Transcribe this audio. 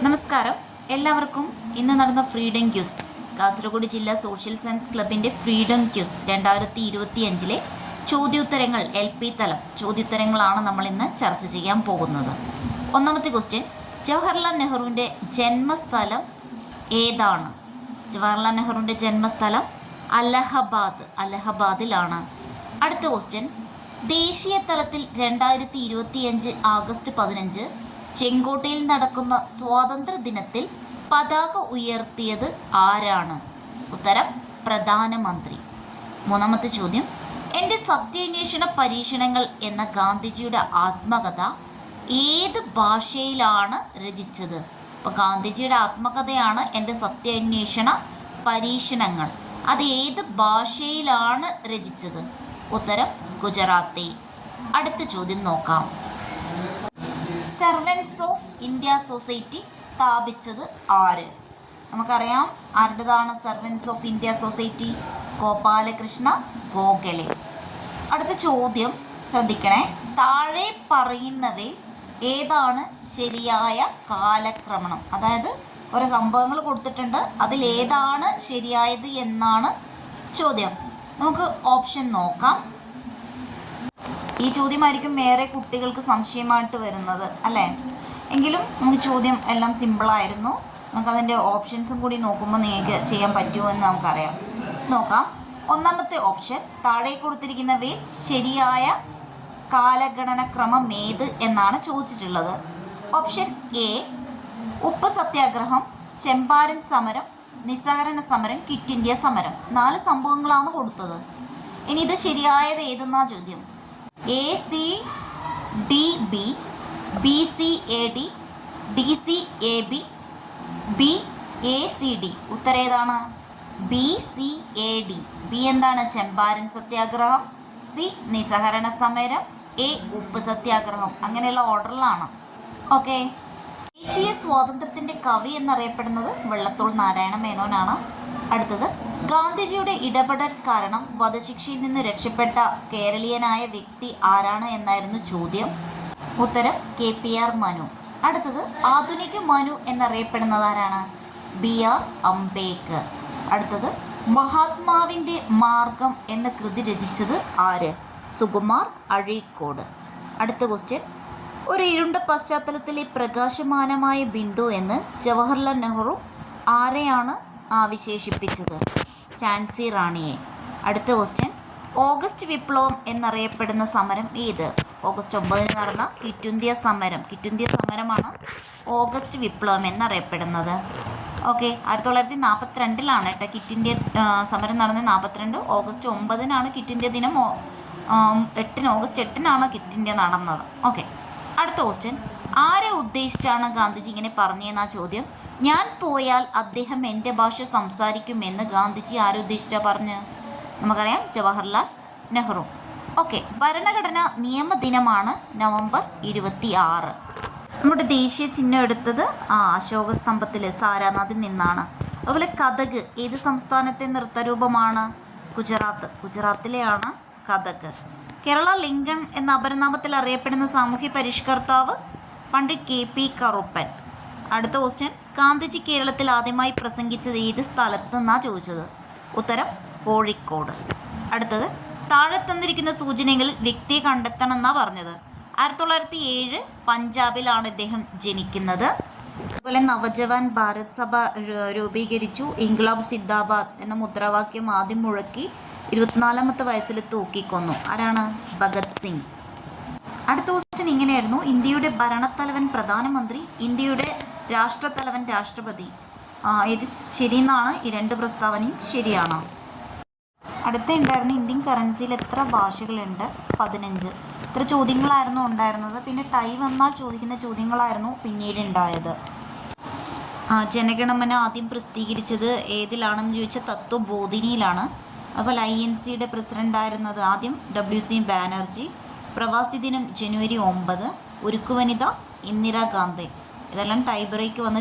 നമസ്കാരം. എല്ലാവർക്കും ഇന്ന് നടന്ന ഫ്രീഡം ക്യൂസ്, കാസർഗോഡ് ജില്ലാ സോഷ്യൽ സയൻസ് ക്ലബിൻ്റെ ഫ്രീഡം ക്യൂസ് 2025 ചോദ്യോത്തരങ്ങൾ LP തലം ചോദ്യോത്തരങ്ങളാണ് നമ്മൾ ഇന്ന് ചർച്ച ചെയ്യാൻ പോകുന്നത്. ഒന്നാമത്തെ ക്വസ്റ്റ്യൻ, ജവഹർലാൽ നെഹ്റുവിൻ്റെ ജന്മസ്ഥലം ഏതാണ്? ജവഹർലാൽ നെഹ്റുവിൻ്റെ ജന്മസ്ഥലം അലഹബാദിലാണ്. അടുത്ത ക്വസ്റ്റ്യൻ, ദേശീയ തലത്തിൽ 2025 ആഗസ്റ്റ് 15 ചെങ്കോട്ടയിൽ നടക്കുന്ന സ്വാതന്ത്ര്യ ദിനത്തിൽ പതാക ഉയർത്തിയത് ആരാണ്? ഉത്തരം പ്രധാനമന്ത്രി. മൂന്നാമത്തെ ചോദ്യം, എൻ്റെ സത്യാന്വേഷണ പരീക്ഷണങ്ങൾ എന്ന ഗാന്ധിജിയുടെ ആത്മകഥ ഏത് ഭാഷയിലാണ് രചിച്ചത്? അപ്പോൾ ഗാന്ധിജിയുടെ ആത്മകഥയാണ് എൻ്റെ സത്യാന്വേഷണ പരീക്ഷണങ്ങൾ. അത് ഏത് ഭാഷയിലാണ് രചിച്ചത്? ഉത്തരം ഗുജറാത്തി. അടുത്ത ചോദ്യം നോക്കാം. സെർവൻസ് ഓഫ് ഇന്ത്യ സൊസൈറ്റി സ്ഥാപിച്ചത് ആര്? നമുക്കറിയാം ആരുടേതാണ് servants of India society? Gopalakrishna Gokhale. അടുത്ത ചോദ്യം ശ്രദ്ധിക്കണേ, താഴെ പറയുന്നവയിൽ ഏതാണ് ശരിയായ കാലക്രമണം? അതായത് ഓരോ സംഭവങ്ങൾ കൊടുത്തിട്ടുണ്ട്, അതിലേതാണ് ശരിയായത് എന്നാണ് ചോദ്യം. നമുക്ക് ഓപ്ഷൻ നോക്കാം. ഈ ചോദ്യമായിരിക്കും ഏറെ കുട്ടികൾക്ക് സംശയമായിട്ട് വരുന്നത്, അല്ലേ? എങ്കിലും നമുക്ക് ചോദ്യം എല്ലാം സിമ്പിളായിരുന്നു. നമുക്കതിൻ്റെ ഓപ്ഷൻസും കൂടി നോക്കുമ്പോൾ നിങ്ങൾക്ക് ചെയ്യാൻ പറ്റുമോ എന്ന് നമുക്കറിയാം. നോക്കാം. ഒന്നാമത്തെ ഓപ്ഷൻ, താഴെ കൊടുത്തിരിക്കുന്നവയിൽ ശരിയായ കാലഗണനക്രമം ഏത് എന്നാണ് ചോദിച്ചിട്ടുള്ളത്. ഓപ്ഷൻ എ ഉപ്പ് സത്യാഗ്രഹം, ചമ്പാരൻ സമരം, നിസ്സഹകരണ സമരം, ക്വിറ്റ് ഇന്ത്യ സമരം. 4 സംഭവങ്ങളാണ് കൊടുത്തത്. ഇനി ഇത് ശരിയായത് ഏതെന്നാ ചോദ്യം. ACDB, BCAD, DCAB, BACD. ഉത്തരം ഏതാണ്? BCAD. B എന്താണ്? ചമ്പാരൻ സത്യാഗ്രഹം, C നിസ്സഹകരണ സമരം, A ഉപ്പ് സത്യാഗ്രഹം. അങ്ങനെയുള്ള ഓർഡറിലാണ്. ഓക്കെ. ദേശീയ സ്വാതന്ത്ര്യത്തിൻ്റെ കവി എന്നറിയപ്പെടുന്നത് വെള്ളത്തോൾ നാരായണ മേനോനാണ്. അടുത്തത്, ഗാന്ധിജിയുടെ ഇടപെടൽ കാരണം വധശിക്ഷയിൽ നിന്ന് രക്ഷപ്പെട്ട കേരളീയനായ വ്യക്തി ആരാണ് എന്നായിരുന്നു ചോദ്യം. ഉത്തരം KPR മനു. അടുത്തത്, ആധുനിക മനു എന്നറിയപ്പെടുന്നത് ആരാണ്? BR അംബേദ്കർ. അടുത്തത്, മഹാത്മാവിൻ്റെ മാർഗം എന്ന കൃതി രചിച്ചത് ആര്? സുകുമാർ അഴീക്കോട്. അടുത്ത ക്വസ്റ്റ്യൻ, ഒരു ഇരുണ്ട പശ്ചാത്തലത്തിലെ പ്രകാശമാനമായ ബിന്ദു എന്ന് ജവഹർലാൽ നെഹ്റു ആരെയാണ് വിശേഷിപ്പിച്ചത്? ഝാൻസി റാണിയെ. അടുത്ത ക്വസ്റ്റ്യൻ, ഓഗസ്റ്റ് വിപ്ലവം എന്നറിയപ്പെടുന്ന സമരം ഏത്? ഓഗസ്റ്റ് 9 നടന്ന ക്വിറ്റ് ഇന്ത്യ സമരമാണ് ഓഗസ്റ്റ് വിപ്ലവം എന്നറിയപ്പെടുന്നത്. ഓക്കെ. 1942 കേട്ടോ ക്വിറ്റ് ഇന്ത്യ സമരം നടന്നത്. 42 ഓഗസ്റ്റ് 9 ക്വിറ്റ് ഇന്ത്യ ദിനം. ഓഗസ്റ്റ് 8 ക്വിറ്റ് ഇന്ത്യ നടന്നത്. ഓക്കെ. അടുത്ത ക്വസ്റ്റ്യൻ, ആരെ ഉദ്ദേശിച്ചാണ് ഗാന്ധിജി ഇങ്ങനെ പറഞ്ഞതെന്നാ ചോദ്യം. ഞാൻ പോയാൽ അദ്ദേഹം എൻ്റെ ഭാഷ സംസാരിക്കുമെന്ന് ഗാന്ധിജി ആരുദ്ദേശിച്ചാണ് പറഞ്ഞ്? നമുക്കറിയാം ജവഹർലാൽ നെഹ്റു. ഓക്കെ. ഭരണഘടനാ നിയമദിനമാണ് നവംബർ 26. നമ്മുടെ ദേശീയ ചിഹ്നം എടുത്തത് അശോക സ്തംഭത്തിൽ സാരാനാഥിൽ നിന്നാണ്. അതുപോലെ കഥക് ഏത് സംസ്ഥാനത്തെ നൃത്തരൂപമാണ്? ഗുജറാത്തിലെയാണ് കഥക്. കേരള ലിങ്കൺ എന്ന അപരനാമത്തിൽ അറിയപ്പെടുന്ന സാമൂഹ്യ പരിഷ്കർത്താവ് പണ്ഡിറ്റ് KP കറുപ്പൻ. അടുത്ത ക്വസ്റ്റ്യൻ, ഗാന്ധിജി കേരളത്തിൽ ആദ്യമായി പ്രസംഗിച്ചത് ഏത് സ്ഥലത്ത് നിന്നാണ് ചോദിച്ചത്? ഉത്തരം കോഴിക്കോട്. അടുത്തത്, താഴെ തന്നിരിക്കുന്ന സൂചനകളിൽ വ്യക്തിയെ കണ്ടെത്തണം എന്നാണ് പറഞ്ഞത്. 1907 പഞ്ചാബിലാണ് ഇദ്ദേഹം ജനിക്കുന്നത്. അതുപോലെ നവജവാൻ ഭാരത് സഭ രൂപീകരിച്ചു. ഇൻക്ലാബ് സിന്ദാബാദ് എന്ന മുദ്രാവാക്യം ആദ്യം മുഴക്കി 24ാമത്തെ വയസ്സിൽ തൂക്കിക്കൊന്നു. ആരാണ്? ഭഗത് സിംഗ്. അടുത്ത ക്വസ്റ്റ്യൻ ഇങ്ങനെയായിരുന്നു, ഇന്ത്യയുടെ ഭരണത്തലവൻ പ്രധാനമന്ത്രി, ഇന്ത്യയുടെ രാഷ്ട്രത്തലവൻ രാഷ്ട്രപതി. ഇത് ശരിയെന്നാണ്. ഈ 2 പ്രസ്താവനയും ശരിയാണ്. അടുത്ത ഉണ്ടായിരുന്നു, ഇന്ത്യൻ കറൻസിയിൽ എത്ര ഭാഷകളുണ്ട്? 15. ഇത്ര ചോദ്യങ്ങളായിരുന്നു ഉണ്ടായിരുന്നത്. പിന്നെ ടൈം വന്നാൽ ചോദിക്കുന്ന ചോദ്യങ്ങളായിരുന്നു പിന്നീട് ഉണ്ടായത്. ജനഗണമന ആദ്യം പ്രസിദ്ധീകരിച്ചത് ഏതിലാണെന്ന് ചോദിച്ചാൽ തത്വബോധിനിയിലാണ്. അതുപോലെ INCയുടെ പ്രസിഡൻ്റായിരുന്നത് ആദ്യം WC ബാനർജി. പ്രവാസി ദിനം ജനുവരി 9. ഉരുക്കുവനിത ഇന്ദിരാഗാന്ധി. ഇതെല്ലാം ടൈ ബ്രേക്ക് വന്ന